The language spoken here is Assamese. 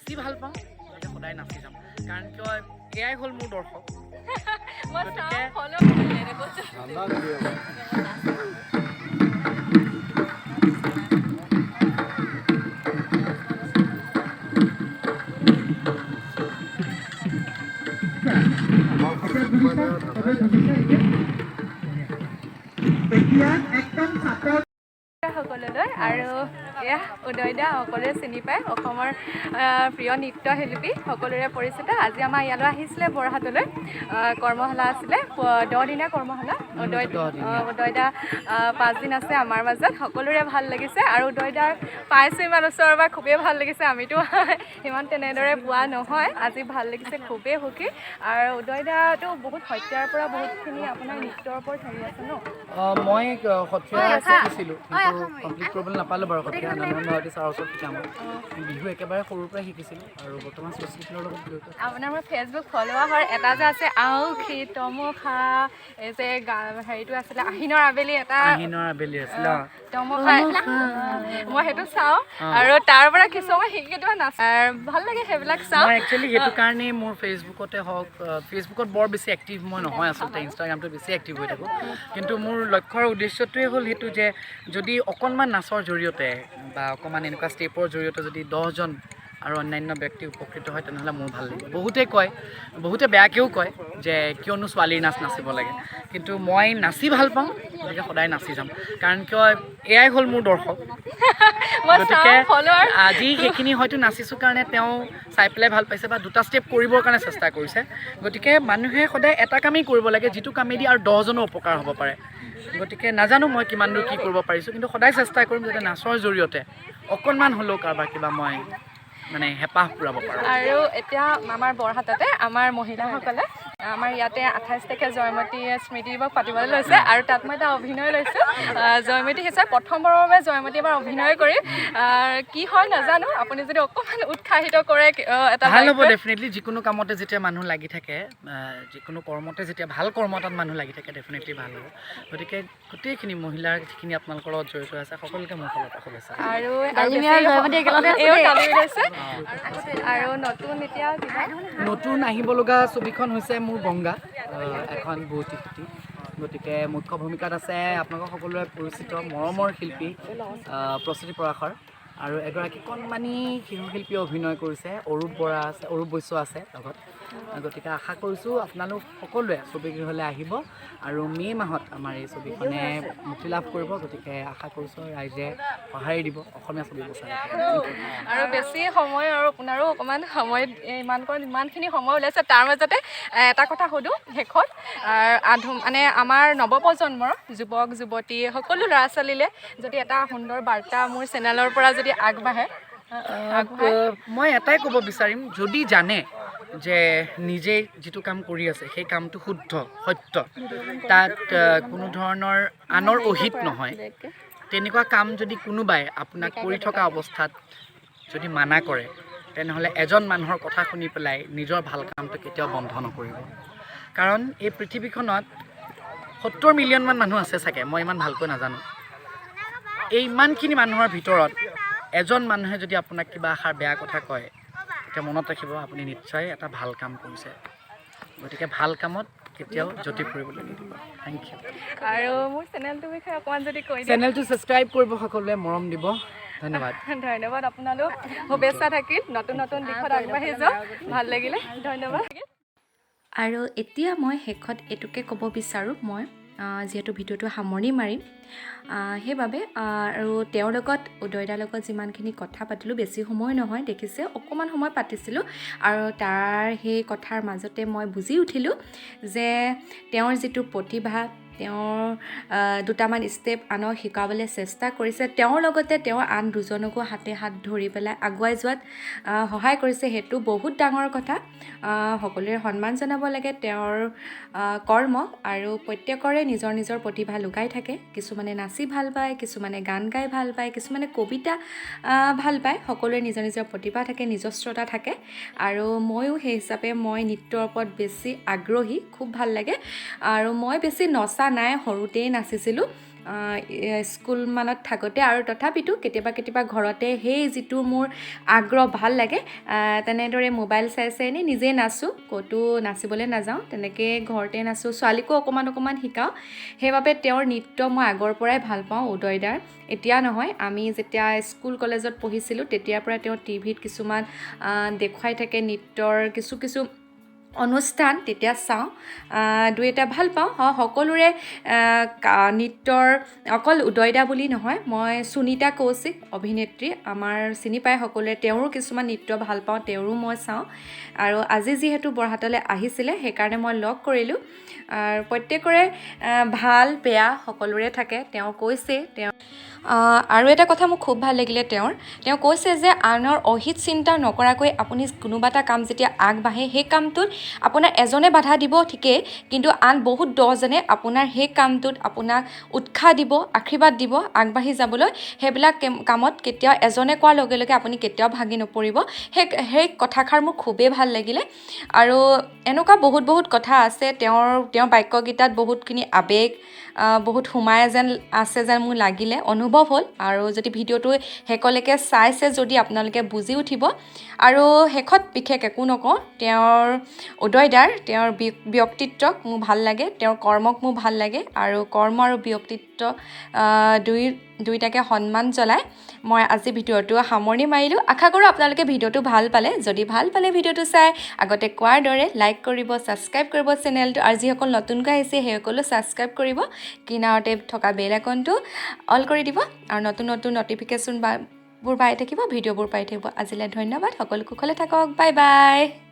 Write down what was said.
নাচি ভাল পাওঁ গতিকে সদায় নাচি যাম কাৰণ কিয় এয়াই হ'ল মোৰ দৰ্শক সকললৈ আৰু এয়া উদয়দা সকলোৱে চিনি পায় অসমৰ প্ৰিয় নৃত্যশিল্পী সকলোৰে পৰিচিত আজি আমাৰ ইয়ালৈ আহিছিলে বৰহাটলৈ কৰ্মশালা আছিলে 10 দিনীয়া কৰ্মশালা উদয়দা 5 দিন আছে আমাৰ মাজত সকলোৰে ভাল লাগিছে আৰু উদয়দাৰ পাইছোঁ ইমান ওচৰৰ পৰা খুবেই ভাল লাগিছে আমিতো ইমান তেনেদৰে পোৱা নহয় আজি ভাল লাগিছে খুবেই সুখী আৰু উদয়দাটো বহুত সত্ৰীয়াৰ পৰা বহুতখিনি আপোনাৰ নৃত্যৰ ওপৰত হেৰি আছে ন মই সত্ৰীয়া শিকিছিলোঁ কমপ্লিট কৰিবলৈ নাপালোঁ বাৰু সত্ৰীয়া আনন্দ ছাৰৰ ওচৰত শিকাম বিহু একেবাৰে সৰুৰ পৰাই শিকিছিলোঁ আৰু বৰ্তমান ছ'চিয়েলৰ লগত জড়িত আপোনাৰ মোৰ ফেচবুক ফলোৱাৰ এটা যে আছে আউখি তমখা এই যে হেৰিটো আছিলে আহিনৰ আবেলি এটা আছিলে তমখা মই সেইটো চাওঁ আৰু তাৰ পৰা কিছুমান শিকি দিওঁ নাচ ভাল লাগে সেইবিলাক চাওঁ মই একচুৱেলি সেইটো কাৰণেই মোৰ ফেচবুকতে হওক ফেচবুকত বৰ বেছি এক্টিভ মই নহয় আচলতে ইনষ্টাগ্ৰামটো বেছি এক্টিভ হৈ থাকোঁ কিন্তু মোৰ লক্ষ্যৰ উদ্দেশ্যটোৱে হ'ল সেইটো যে যদি অকণমান নাচৰ জৰিয়তে বা অকণমান এনেকুৱা ষ্টেপৰ জৰিয়তে যদি 10জন আৰু অন্যান্য ব্যক্তি উপকৃত হয় তেনেহ'লে মোৰ ভাল লাগে বহুতে কয় বহুতে বেয়াকৈও কয় যে কিয়নো ছোৱালীৰ নাচ নাচিব লাগে কিন্তু মই নাচি ভাল পাওঁ গতিকে সদায় নাচি যাম কাৰণ কিয় এয়াই হ'ল মোৰ দৰ্শক গতিকে আজি সেইখিনি হয়তো নাচিছোঁ কাৰণে তেওঁ চাই পেলাই ভাল পাইছে বা 2টা ষ্টেপ কৰিবৰ কাৰণে চেষ্টা কৰিছে গতিকে মানুহে সদায় এটা কামেই কৰিব লাগে যিটো কামেদি আৰু 10জনৰ উপকাৰ হ'ব পাৰে গতিকে নাজানো মই কিমান দূৰ কি কৰিব পাৰিছোঁ কিন্তু সদায় চেষ্টা কৰিম যাতে নাচৰ জৰিয়তে অকণমান হ'লেও কাৰোবাৰ কিবা মই মানে হেঁপাহ পূৰাব পাৰোঁ আৰু এতিয়া আমাৰ বৰহাটতে আমাৰ মহিলাসকলে আমাৰ ইয়াতে 28 তাৰিখে জয়মতী স্মৃতি দিৱস পাতিবলৈ লৈছে আৰু তাত মই এটা অভিনয় লৈছোঁ জয়মতী হিচাপে প্ৰথমবাৰৰ বাবে জয়মতী এবাৰ অভিনয় কৰি কি হয় নাজানো আপুনি যদি অকণমান উৎসাহিত কৰে এটা ভাল হ'ব ডেফিনেটলি যিকোনো কামতে যেতিয়া মানুহ লাগি থাকে যিকোনো কৰ্মতে যেতিয়া ভাল কৰ্ম এটাত মানুহ লাগি থাকে ডেফিনেটলি ভাল হ'ব গতিকে গোটেইখিনি মহিলাৰ যিখিনি আপোনালোকৰ লগত জড়িত আছে সকলোকে মোৰ ফালৰ পৰা শুভেচ্ছা আৰু নতুন আহিব লগা ছবিখন হৈছে মোৰ গংগা এখন বুৱতী খুঁটি গতিকে মুখ্য ভূমিকাত আছে আপোনালোকৰ সকলোৰে পৰিচিত মৰমৰ শিল্পী প্ৰস্তুতি পৰাশৰ আৰু এগৰাকী কণমানি শিশুশিল্পীয়ে অভিনয় কৰিছে অৰূপ বৈশ্য আছে লগত গতিকে আশা কৰিছোঁ আপোনালোক সকলোৱে ছবিগৃহলৈ আহিব আৰু মে' মাহত আমাৰ এই ছবিখনে মুক্তি লাভ কৰিব গতিকে আশা কৰিছোঁ ৰাইজে সঁহাৰি দিব অসমীয়া ছবি বচাই আৰু বেছি সময় আৰু আপোনাৰো অকণমান সময় ইমানখিনি সময় ওলাইছে তাৰ মাজতে এটা কথা সুধোঁ শেষত মানে আমাৰ নৱপ্ৰজন্মৰ যুৱক যুৱতী সকলো ল'ৰা ছোৱালীলৈ যদি এটা সুন্দৰ বাৰ্তা মোৰ চেনেলৰ পৰা যদি আগবাঢ়ে মই এটাই ক'ব বিচাৰিম যদি জানে যে নিজে যিটো কাম কৰি আছে সেই কামটো শুদ্ধ সত্য তাত কোনো ধৰণৰ আনৰ অহিত নহয় তেনেকুৱা কাম যদি কোনোবাই আপোনাক কৰি থকা অৱস্থাত যদি মানা কৰে তেনেহ'লে এজন মানুহৰ কথা শুনি পেলাই নিজৰ ভাল কামটো কেতিয়াও বন্ধ নকৰিব কাৰণ এই পৃথিৱীখনত 70 মিলিয়নমান মানুহ আছে চাগে মই ইমান ভালকৈ নাজানো এই ইমানখিনি মানুহৰ ভিতৰত এজন মানুহে যদি আপোনাক কিবা এষাৰ বেয়া কথা কয় তেতিয়া মনত ৰাখিব আপুনি নিশ্চয় এটা ভাল কাম কৰিছে গতিকে ভাল কামত কেতিয়াও জটি ফুৰিবলৈ নিদিব থেংক ইউ আৰু মোৰ চেনেলটোৰ বিষয়ে অকণমান যদি কৈ দিয়ে চেনেলটো ছাবস্ক্ৰাইব কৰিব সকলোৱে মৰম দিব ধন্যবাদ আপোনালোক শুভেচ্ছা থাকিল নতুন নতুন দিশত আগবাঢ়ি যাওক ভাল লাগিলে ধন্যবাদ আৰু এতিয়া মই শেষত এইটোকে ক'ব বিচাৰোঁ মই যিহেতু ভিডিঅ'টো সামৰণি মাৰিম সেইবাবে আৰু তেওঁৰ লগত উদয়দাৰ লগত যিমানখিনি কথা পাতিলোঁ বেছি সময় নহয় দেখিছে অকণমান সময় পাতিছিলোঁ আৰু তাৰ সেই কথাৰ মাজতে মই বুজি উঠিলোঁ যে তেওঁৰ যিটো প্ৰতিভা তেওঁৰ দুটামান ষ্টেপ আনক শিকাবলৈ চেষ্টা কৰিছে তেওঁৰ লগতে তেওঁ আন দুজনকো হাতে হাত ধৰি পেলাই আগুৱাই যোৱাত সহায় কৰিছে সেইটো বহুত ডাঙৰ কথা সকলোৰে সন্মান জনাব লাগে তেওঁৰ কৰ্মক আৰু প্ৰত্যেকৰে নিজৰ নিজৰ প্ৰতিভা লুকাই থাকে কিছুমানে নাচি ভাল পায় কিছুমানে গান গাই ভাল পায় কিছুমানে কবিতা ভাল পায় সকলোৰে নিজৰ নিজৰ প্ৰতিভা থাকে নিজস্বতা থাকে আৰু ময়ো সেই হিচাপে মই নৃত্যৰ ওপৰত বেছি আগ্ৰহী খুব ভাল লাগে আৰু মই বেছি নচা নাই সৰুতেই নাচিছিলোঁ স্কুলমানত থাকোঁতে আৰু তথাপিতো কেতিয়াবা ঘৰতে সেই যিটো মোৰ আগ্ৰহ ভাল লাগে তেনেদৰে মোবাইল চাই এনেই নিজেই নাচোঁ, ক'তো নাচিবলৈ নাযাওঁ, তেনেকৈ ঘৰতে নাচোঁ, ছোৱালীকো অকণমান শিকাওঁ। সেইবাবে তেওঁৰ নৃত্য মই আগৰ পৰাই ভাল পাওঁ উদয় দাৰ। এতিয়া নহয়, আমি যেতিয়া স্কুল কলেজত পঢ়িছিলোঁ তেতিয়াৰ পৰা তেওঁ টিভিত কিছুমান দেখুৱাই থাকে নৃত্যৰ কিছু অনুষ্ঠান, তেতিয়া চাওঁ, দুই এটা ভাল পাওঁ। সকলোৰে নৃত্যৰ অকল উদয়দা বুলি নহয়, মই সুনীতা কৌশিক অভিনেত্ৰী আমাৰ চিনি পায় সকলোৱে, তেওঁৰো কিছুমান নৃত্য ভাল পাওঁ, তেওঁৰো মই চাওঁ। আৰু আজি যিহেতু বৰহাটলৈ আহিছিলে সেইকাৰণে মই লগ কৰিলোঁ। আৰু প্ৰত্যেকৰে ভাল বেয়া সকলোৰে থাকে, তেওঁ কৈছে। আৰু এটা কথা মোক খুব ভাল লাগিলে তেওঁ কৈছে যে আনৰ অহিত চিন্তা নকৰাকৈ আপুনি কোনোবা এটা কাম যেতিয়া আগবাঢ়ে সেই কামটোত আপোনাৰ এজনে বাধা দিব ঠিকেই, কিন্তু আন বহুত 10জনে আপোনাৰ সেই কামটোত আপোনাক উৎসাহ দিব, আশীৰ্বাদ দিব আগবাঢ়ি যাবলৈ। সেইবিলাক কামত কেতিয়াও এজনে কোৱাৰ লগে লগে আপুনি কেতিয়াও ভাগি নপৰিব। সেই কথাষাৰ মোৰ খুবেই ভাল লাগিলে। আৰু এনেকুৱা বহুত কথা আছে তেওঁৰ বাক্যকেইটাত বহুতখিনি আৱেগ বহুত সোমাই আছে যেন মোৰ লাগিলে, অনুভৱ হ'ল। আৰু যদি ভিডিঅ'টো শেষলৈকে চাইছে যদি আপোনালোকে বুজি উঠিব। আৰু শেষত বিশেষ একো নকওঁ, তেওঁৰ ব্যক্তিত্বক মোৰ ভাল লাগে, তেওঁৰ কৰ্মক মোৰ ভাল লাগে। আৰু কৰ্ম আৰু ব্যক্তিত্ব দুইটাকে সন্মান জনাই মই আজি ভিডিঅ'টো সামৰণি মাৰিলোঁ। আশা কৰোঁ আপোনালোকে ভিডিঅ'টো ভাল পালে। যদি ভাল পালে ভিডিঅ'টো চাই আগতে কোৱাৰ দৰে লাইক কৰিব, ছাবস্ক্ৰাইব কৰিব চেনেলটো, আৰু যিসকল নতুনকৈ আহিছে সেইসকলো ছাবস্ক্ৰাইব কৰিব, কিনাৰতে থকা বেল আইকনটো অল কৰি দিব, আৰু নতুন নটিফিকেশ্যনবোৰ পাই থাকিব, ভিডিঅ'বোৰ পাই থাকিব। আজিলৈ ধন্যবাদ, সকলো কুশলে থাকক, বাই বাই।